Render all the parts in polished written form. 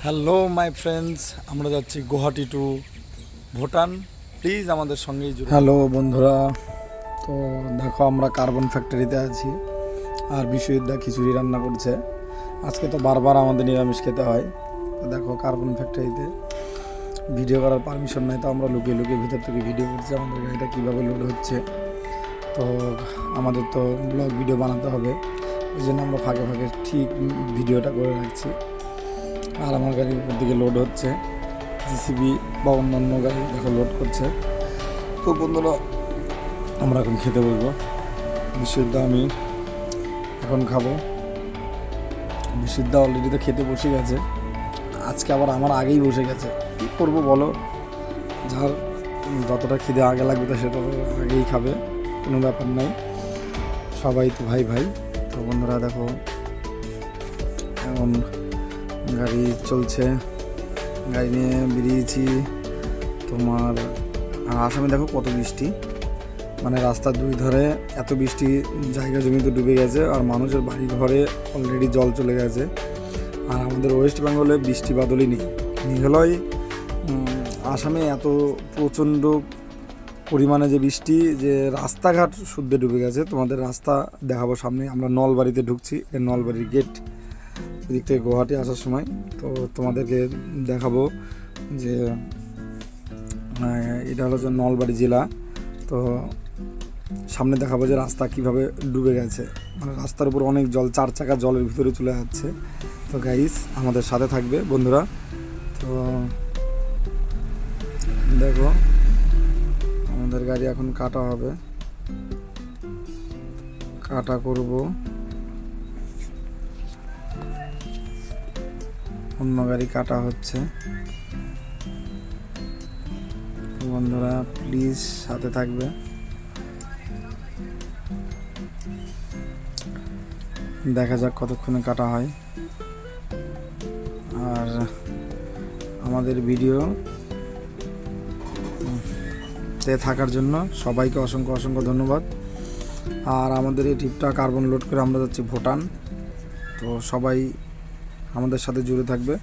Hello my friends, আমরা যাচ্ছি Guwahati two Bhutan. Please আমাদের সঙ্গেই জুড়ে। হ্যালো বন্ধুরা, তো দেখো আমরা কার্বন ফ্যাক্টরিতে আছি আর বিশ্বজিৎদা খিচুড়ি রান্না করছে। আজকে তো বারবার আমাদের নিরামিষ খেতে হয়। তো দেখো কার্বন ফ্যাক্টরিতে ভিডিও করার পারমিশন নাই, তো আমরা লুকিয়ে লুকিয়ে ভিতর থেকে ভিডিও করছি আমাদের গাড়িটা কীভাবে লোড হচ্ছে। তো আমাদের তো ব্লগ ভিডিও বানাতে হবে, ওই জন্য আমরা ফাঁকে ফাঁকে ঠিক ভিডিওটা করে রাখছি। আর আমার গাড়ির উপর দিকে লোড হচ্ছে, জিসিবি বা অন্যান্য গাড়ি দেখো লোড করছে। তো বন্ধুরা আমরা এখন খেতে বসবো। বিশুদ্ধা আমি এখন খাবো। বিশুদ্ধা অলরেডি তো খেতে বসে গেছে, আজকে আবার আমার আগেই বসে গেছে। কী করবো বলো, যার যতটা খিদে আগে লাগবে তো সেটা আগেই খাবে, কোনো ব্যাপার নাই, সবাই তো ভাই ভাই। তো বন্ধুরা দেখো এখন গাড়ি চলছে, গাড়ি নিয়ে বেরিয়েছি তোমার। আর আসামে দেখো কত বৃষ্টি, মানে রাস্তার দুই ধারে এত বৃষ্টি, জায়গা জমিতে ডুবে গেছে আর মানুষের বাড়ি ঘরে অলরেডি জল চলে গেছে। আর আমাদের ওয়েস্ট বেঙ্গলে বৃষ্টি বাদলই নেই। মেঘালয় আসামে এত প্রচণ্ড পরিমাণে যে বৃষ্টি, যে রাস্তাঘাট শুদ্ধে ডুবে গেছে। তোমাদের রাস্তা দেখাবো সামনে, আমরা নলবাড়িতে ঢুকছি, এটা নলবাড়ির গেট, এদিক থেকে গুয়াহাটি আসার সময়। তো তোমাদেরকে দেখাবো যে এটা হলো যে নলবাড়ি জেলা। তো সামনে দেখাবো যে রাস্তা কিভাবে ডুবে গেছে, মানে রাস্তার উপর অনেক জল, 4 চাকা জলের ভিতরে চলে যাচ্ছে। তো গাইস আমাদের সাথে থাকবে বন্ধুরা। তো দেখো আমাদের গাড়ি এখন কাটা হবে, কাটা করব, অন্য গাড়ি কাটা হচ্ছে। বন্ধুরা প্লিজ সাথে থাকবে। দেখা যাক কতক্ষণে কাটা হয়। আর আমাদের ভিডিও তে থাকার জন্য সবাইকে অসংখ্য অসংখ্য ধন্যবাদ। আর আমাদের এই ট্রিপটা কার্বন লোড করে আমরা যাচ্ছি ভুটান। তো সবাই আমাদের সাথে জুড়ে থাকবে,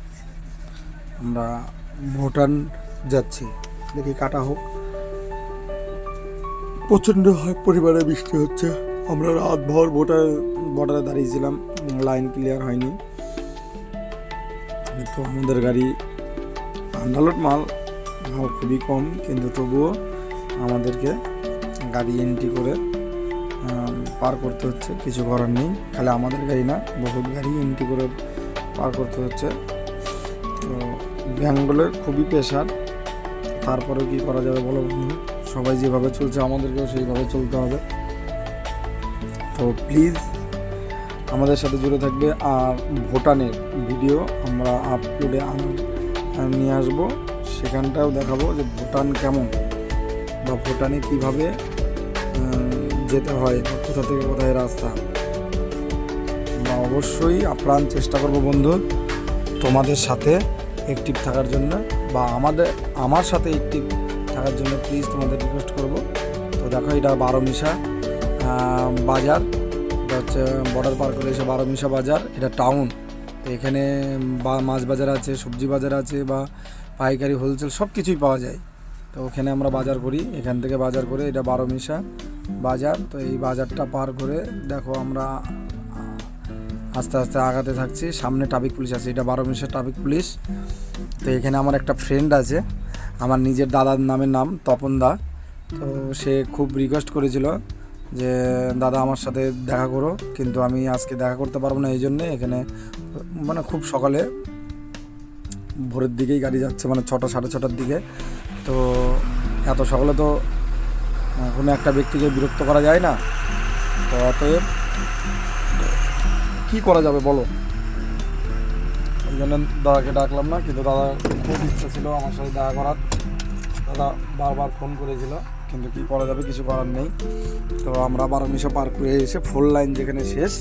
আমরা ভুটান যাচ্ছি। দেখি কাটা হোক। প্রচণ্ড পরিমাণে বৃষ্টি হচ্ছে, আমরা রাতভর বর্ডারে দাঁড়িয়েছিলাম, লাইন ক্লিয়ার হয়নি। তো আমাদের গাড়ি আন্ডারলোড মাল খুবই কম, কিন্তু তবুও আমাদেরকে গাড়ি এন্ট্রি করে পার করতে হচ্ছে, কিছু করার নেই। খালি আমাদের গাড়ি না, বহুত গাড়ি এন্ট্রি করে পার করতে হচ্ছে। তো বেঙ্গলের খুবই প্রেশার, তারপরেও কী করা যাবে বলো বন্ধু, সবাই যেভাবে চলছে আমাদেরকেও সেইভাবে চলতে হবে। তো প্লিজ আমাদের সাথে জুড়ে থাকবে। আর ভুটানের ভিডিও আমরা আপলোডে নিয়ে আসবো, সেখানটাও দেখাবো যে ভুটান কেমন, বা ভুটানে কীভাবে যেতে হয়, বা কোথা থেকে কোথায় রাস্তা। আমরা অবশ্যই আপ্রাণ চেষ্টা করব বন্ধু তোমাদের সাথে অ্যাক্টিভ থাকার জন্য, বা আমার সাথে অ্যাক্টিভ থাকার জন্য প্লিজ তোমাদের রিকোয়েস্ট করব। তো দেখো এটা বারোমিশা বাজার, এটা হচ্ছে বর্ডার পার করে এসে বারোমিশা বাজার, এটা টাউন। তো এখানে মাছ বাজার আছে, সবজি বাজার আছে, বা পাইকারি হোলসেল সব কিছুই পাওয়া যায়। তো ওখানে আমরা বাজার করি, এখান থেকে বাজার করে, এটা বারোমিশা বাজার। তো এই বাজারটা পার করে দেখো আমরা আস্তে আস্তে আগাতে থাকছি। সামনে ট্রাফিক পুলিশ আছে, এটা বারোমিশা ট্রাফিক পুলিশ। তো এখানে আমার একটা ফ্রেন্ড আছে, আমার নিজের দাদার নাম তপন দা। তো সে খুব রিকোয়েস্ট করেছিল যে দাদা আমার সাথে দেখা করো, কিন্তু আমি আজকে দেখা করতে পারবো না। এই জন্যে এখানে মানে খুব সকালে ভোরের দিকেই গাড়ি যাচ্ছে, মানে 6টা 6:30টার দিকে। তো এত সকালে তো কোনো একটা ব্যক্তিকে বিরক্ত করা যায় না। তো অতএব কী করা যাবে বলো, ওই জন্য দাদাকে ডাকলাম না। কিন্তু দাদা খুব ইচ্ছা ছিল আমার সাথে দেখা করার, দাদা বারবার ফোন করেছিল, কিন্তু কী করা যাবে, কিছু করার নেই। তো আমরা বারোমিশা পার করে এসে ফুল লাইন যেখানে শেষ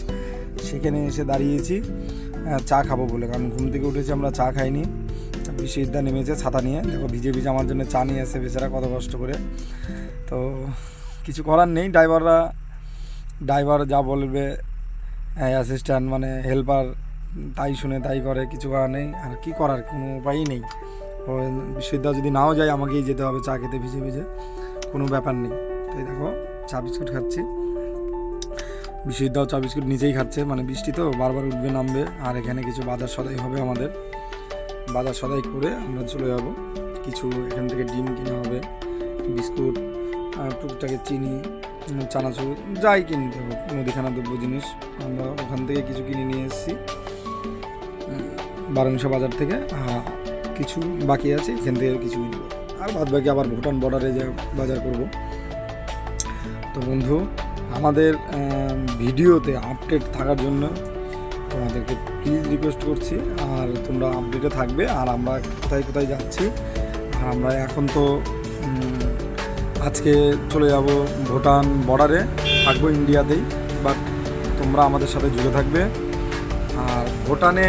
সেখানে এসে দাঁড়িয়েছি চা খাবো বলে, কারণ ঘুম থেকে উঠেছি আমরা চা খাইনি। বিশ্বজিৎদা নেমেছে ছাতা নিয়ে, দেখো ভিজে ভিজে আমার জন্য চা নিয়ে আসে বেচারা, কত কষ্ট করে। তো কিছু করার নেই, ড্রাইভার যা বলবে, অ্যাসিস্ট্যান্ট মানে হেল্পার তাই শুনে তাই করে, কিছু করার নেই। আর কি করার, কোনো উপায়ই নেই। বিশ্ববিদ্যালয় যদি নাও যায় আমাকেই যেতে হবে চা খেতে ভিজে ভিজে, কোনো ব্যাপার নেই। তো এই দেখো চা বিস্কুট খাচ্ছি, বিশ্ববিদ্যালয় চা বিস্কুট নিজেই খাচ্ছে, মানে বৃষ্টি তো বারবার উঠবে নামবে। আর এখানে কিছু বাজার সদাই হবে, আমাদের বাজার সদাই করে আমরা চলে যাব। কিছু এখান থেকে ডিম কিনা হবে, বিস্কুট, টুকটাকে চিনি, চানাচুর যাই কিনতে হবে, মুদিখানা দ্রব্য জিনিস আমরা ওখান থেকে কিছু কিনে নিয়ে এসেছি 1200 বাজার থেকে। কিছু বাকি আছে, এখান থেকে কিছু কিনব, আর বাদ বাকি আবার ভুটান বর্ডারে যে বাজার করব। তো বন্ধু, আমাদের ভিডিওতে আপডেট থাকার জন্য তোমাদেরকে প্লিজ রিকোয়েস্ট করছি, আর তোমরা আপডেটে থাকবে। আর আমরা কোথায় কোথায় যাচ্ছি, আর আমরা এখন তো আজকে চলে যাব ভুটান বর্ডারে, থাকবো ইন্ডিয়াতেই, বাট তোমরা আমাদের সাথে জুড়ে থাকবে। আর ভুটানে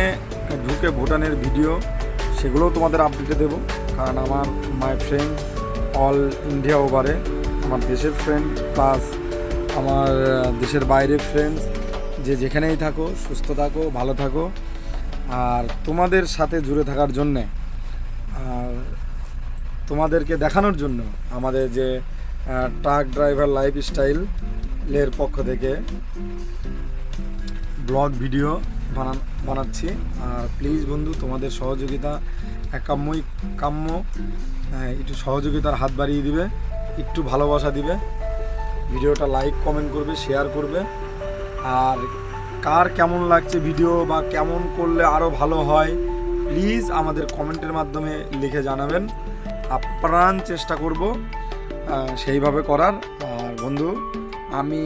ঢুকে ভুটানের ভিডিও সেগুলোও তোমাদের আপডেটে দেবো, কারণ আমার মাই ফ্রেন্ড অল ইন্ডিয়া ওভারে, আমার দেশের ফ্রেন্ড প্লাস আমার দেশের বাইরের ফ্রেন্ডস, যে যেখানেই থাকো সুস্থ থাকো, ভালো থাকো। আর তোমাদের সাথে জুড়ে থাকার জন্যে, আর তোমাদেরকে দেখানোর জন্য আমাদের যে ট্রাক ড্রাইভার লাইফস্টাইলের পক্ষ থেকে ব্লগ ভিডিও বানাচ্ছি। আর প্লিজ বন্ধু, তোমাদের সহযোগিতা কাম্য, একটু সহযোগিতার হাত বাড়িয়ে দিবে, একটু ভালোবাসা দিবে, ভিডিওটা লাইক কমেন্ট করবে, শেয়ার করবে। আর কার কেমন লাগছে ভিডিও, বা কেমন করলে আরও ভালো হয়, প্লিজ আমাদের কমেন্টের মাধ্যমে লিখে জানাবেন। আপ্রাণ চেষ্টা করব সেইভাবে করার। আর বন্ধু, আমি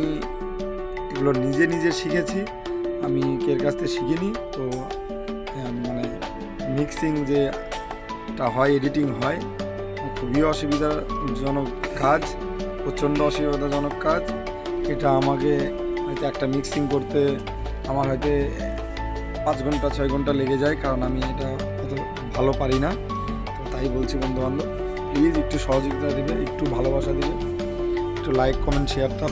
এগুলো নিজে নিজে শিখেছি, আমি কের কাছ থেকে শিখিনি। তো মানে মিক্সিং যেটা হয়, এডিটিং হয়, খুবই অসুবিধাজনক কাজ, প্রচণ্ড অসুবিধাজনক কাজ। এটা আমাকে হয়তো একটা মিক্সিং করতে আমার হয়তো 5 ঘন্টা 6 ঘন্টা লেগে যায়, কারণ আমি এটা অত ভালো পারি না। তো তাই বলছি বন্ধুবান্ধব, প্লিজ একটু সহযোগিতা দিবে, একটু ভালোবাসা দিবে, একটু লাইক কমেন্ট শেয়ারটা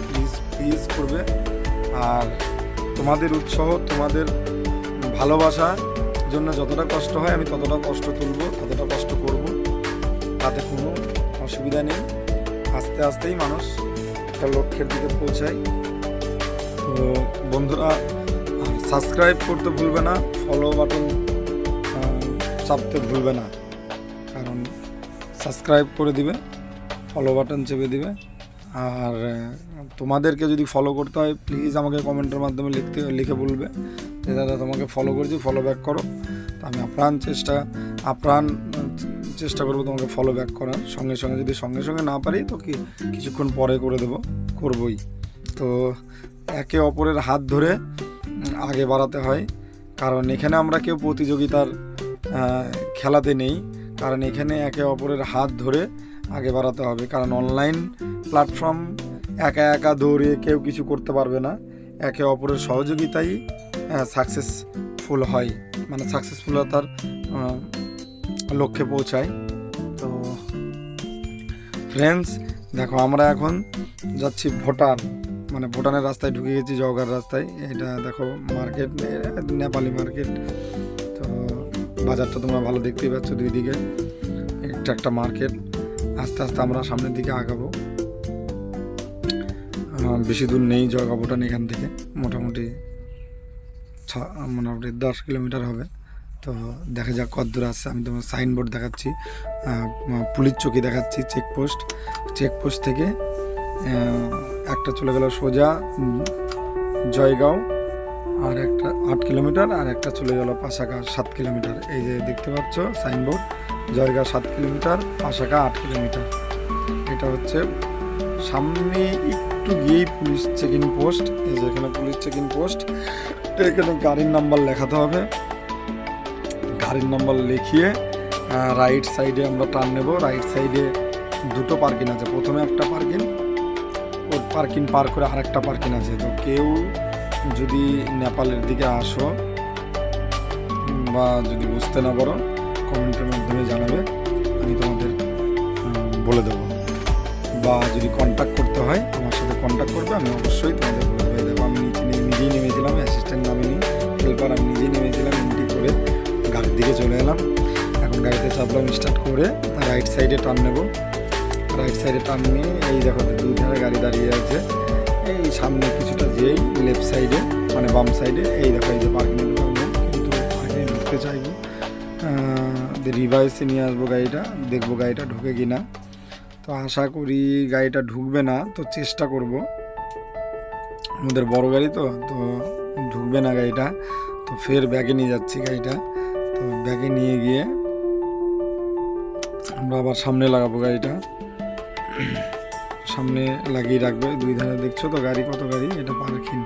প্লিজ করবে। আর তোমাদের উৎসাহ, তোমাদের ভালোবাসার জন্য যতটা কষ্ট হয় আমি ততটা কষ্ট তুলব, ততটা কষ্ট করব, তাতে কোনো অসুবিধা নেই। আস্তে আস্তেই মানুষ একটা লক্ষ্যের দিকে পৌঁছায়। তো বন্ধুরা, সাবস্ক্রাইব করতে ভুলবে না, ফলো বাটন চাপতে ভুলবে না, কারণ সাবস্ক্রাইব করে দিবে, ফলো বাটন চেপে দিবে। আর তোমাদেরকে যদি ফলো করতে হয় প্লিজ আমাকে কমেন্টের মাধ্যমে লিখে বলবে যে দাদা তোমাকে ফলো করেছি, ফলো ব্যাক করো। তো আমি আপ্রাণ চেষ্টা করবো তোমাকে ফলো ব্যাক করার। সঙ্গে সঙ্গে যদি সঙ্গে সঙ্গে না পারি তো কিছুক্ষণ পরে করে করবই। তো একে অপরের হাত ধরে আগে বাড়াতে হয়, কারণ এখানে আমরা কেউ প্রতিযোগিতার খেলাতে নেই, কারণ এখানে একে অপরের হাত ধরে আগে বাড়াতে হবে। কারণ অনলাইন প্ল্যাটফর্ম একা একা দৌড়ে কেউ কিছু করতে পারবে না, একে অপরের সহযোগিতাই সাকসেসফুল হয়, মানে সাকসেসফুলতার লক্ষ্যে পৌঁছায়। তো ফ্রেন্ডস দেখো, আমরা এখন যাচ্ছি ভুটান, মানে ভুটানের রাস্তায় ঢুকে গেছি, জগার রাস্তায়। এটা দেখো মার্কেট, নেপালি মার্কেট। তো বাজারটা তোমরা ভালো দেখতেই পাচ্ছ, দুই দিকে একটা মার্কেট। আস্তে আস্তে আমরা সামনের দিকে আগাবো, বেশি দূর নেই জগা ভুটান এখান থেকে, মোটামুটি 10 কিলোমিটার হবে। তো দেখা যাক কত দূর আসছে। আমি তোমার সাইনবোর্ড দেখাচ্ছি, পুলিশ চৌকি দেখাচ্ছি, চেকপোস্ট থেকে একটা চলে গেল সোজা জয়গাঁও, আর একটা 8 কিলোমিটার, আর একটা চলে গেল পাশাকা 7 কিলোমিটার। এই যে দেখতে পাচ্ছ সাইনবোর্ড, জয়গাঁও 7 কিলোমিটার, পাশাকা 8 কিলোমিটার। এটা হচ্ছে সামনে একটু গিয়েই পুলিশ চেকিং পোস্ট। এই যে এখানে পুলিশ চেকিং পোস্ট, এখানে গাড়ির নাম্বার লেখাতে হবে, গাড়ির নাম্বার লিখিয়ে রাইট সাইডে আমরা টার্ন নেব। রাইট সাইডে 2টো পার্কিং আছে, প্রথমে একটা পার্কিং, ওই পার্কিং পার করে আরেকটা পার্কিং আছে। তো কেউ যদি নেপালের দিকে আসো বা যদি বুঝতে না পারো কমেন্টের মাধ্যমে জানাবে, আমি তোমাদের বলে দেবো। বা যদি কন্ট্যাক্ট করতে হয় আমার সাথে কন্ট্যাক্ট করবে, আমি অবশ্যই তোমাদের বলে দেবো। দেখো আমি নিজেই নেমেছিলাম, অ্যাসিস্ট্যান্ট নামিনি, হেল্পার, আমি নিজে নেমেছিলাম, এন্ট্রি করে গাড়ির দিকে চলে এলাম। এখন গাড়িতে চাপলাম, স্টার্ট করে রাইট সাইডে টার্ন নেব। রাইট সাইডে টার্ন নিয়ে এই দেখো দুই ধারে গাড়ি দাঁড়িয়ে আছে। এই সামনে কিছুটা যেই লেফট সাইডে মানে বাম সাইডে এই দেখো এই যে পার্কিংয়ে ঢুকাবো, কিন্তু পার্কিংয়ে ঢুকতে চাইবো, রিভার্সে নিয়ে আসবো গাড়িটা, দেখবো গাড়িটা ঢুকে কি না। তো আশা করি গাড়িটা ঢুকবে না, তো চেষ্টা করব। আমাদের বড় গাড়ি তো ঢুকবে না গাড়িটা। তো ফের ব্যাগে নিয়ে যাচ্ছি গাড়িটা। তো ব্যাগে নিয়ে গিয়ে আমরা আবার সামনে লাগাবো গাড়িটা, সামনে লাগিয়ে রাখবে। দুই ধারে দেখছো তো গাড়ি, কত গাড়ি, এটা পার্কিং,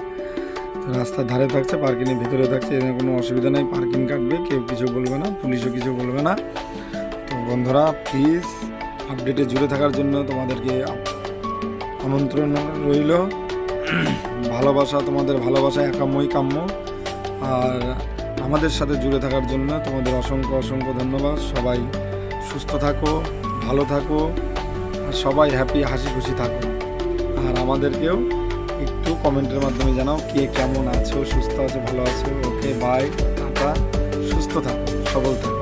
রাস্তার ধারে থাকছে, পার্কিংয়ের ভিতরে থাকছে, এখানে কোনো অসুবিধা নেই, পার্কিং কাটবে, কেউ কিছু বলবে না, পুলিশও কিছু বলবে না। তো বন্ধুরা প্লিজ আপডেটে জুড়ে থাকার জন্য তোমাদেরকে আমন্ত্রণ রইল। ভালোবাসা, তোমাদের ভালোবাসা একামই কাম্য। আর আমাদের সাথে জুড়ে থাকার জন্য তোমাদের অসংখ্য অসংখ্য ধন্যবাদ। সবাই সুস্থ থাকো, ভালো থাকো, আর সবাই হ্যাপি হাসি খুশি থাকো। আর আমাদেরকেও একটু কমেন্টের মাধ্যমে জানাও কে কেমন আছো, সুস্থ আছো, ভালো আছো। ওকে বাই, টাটা, সুস্থ থাকো, সবল থাকো।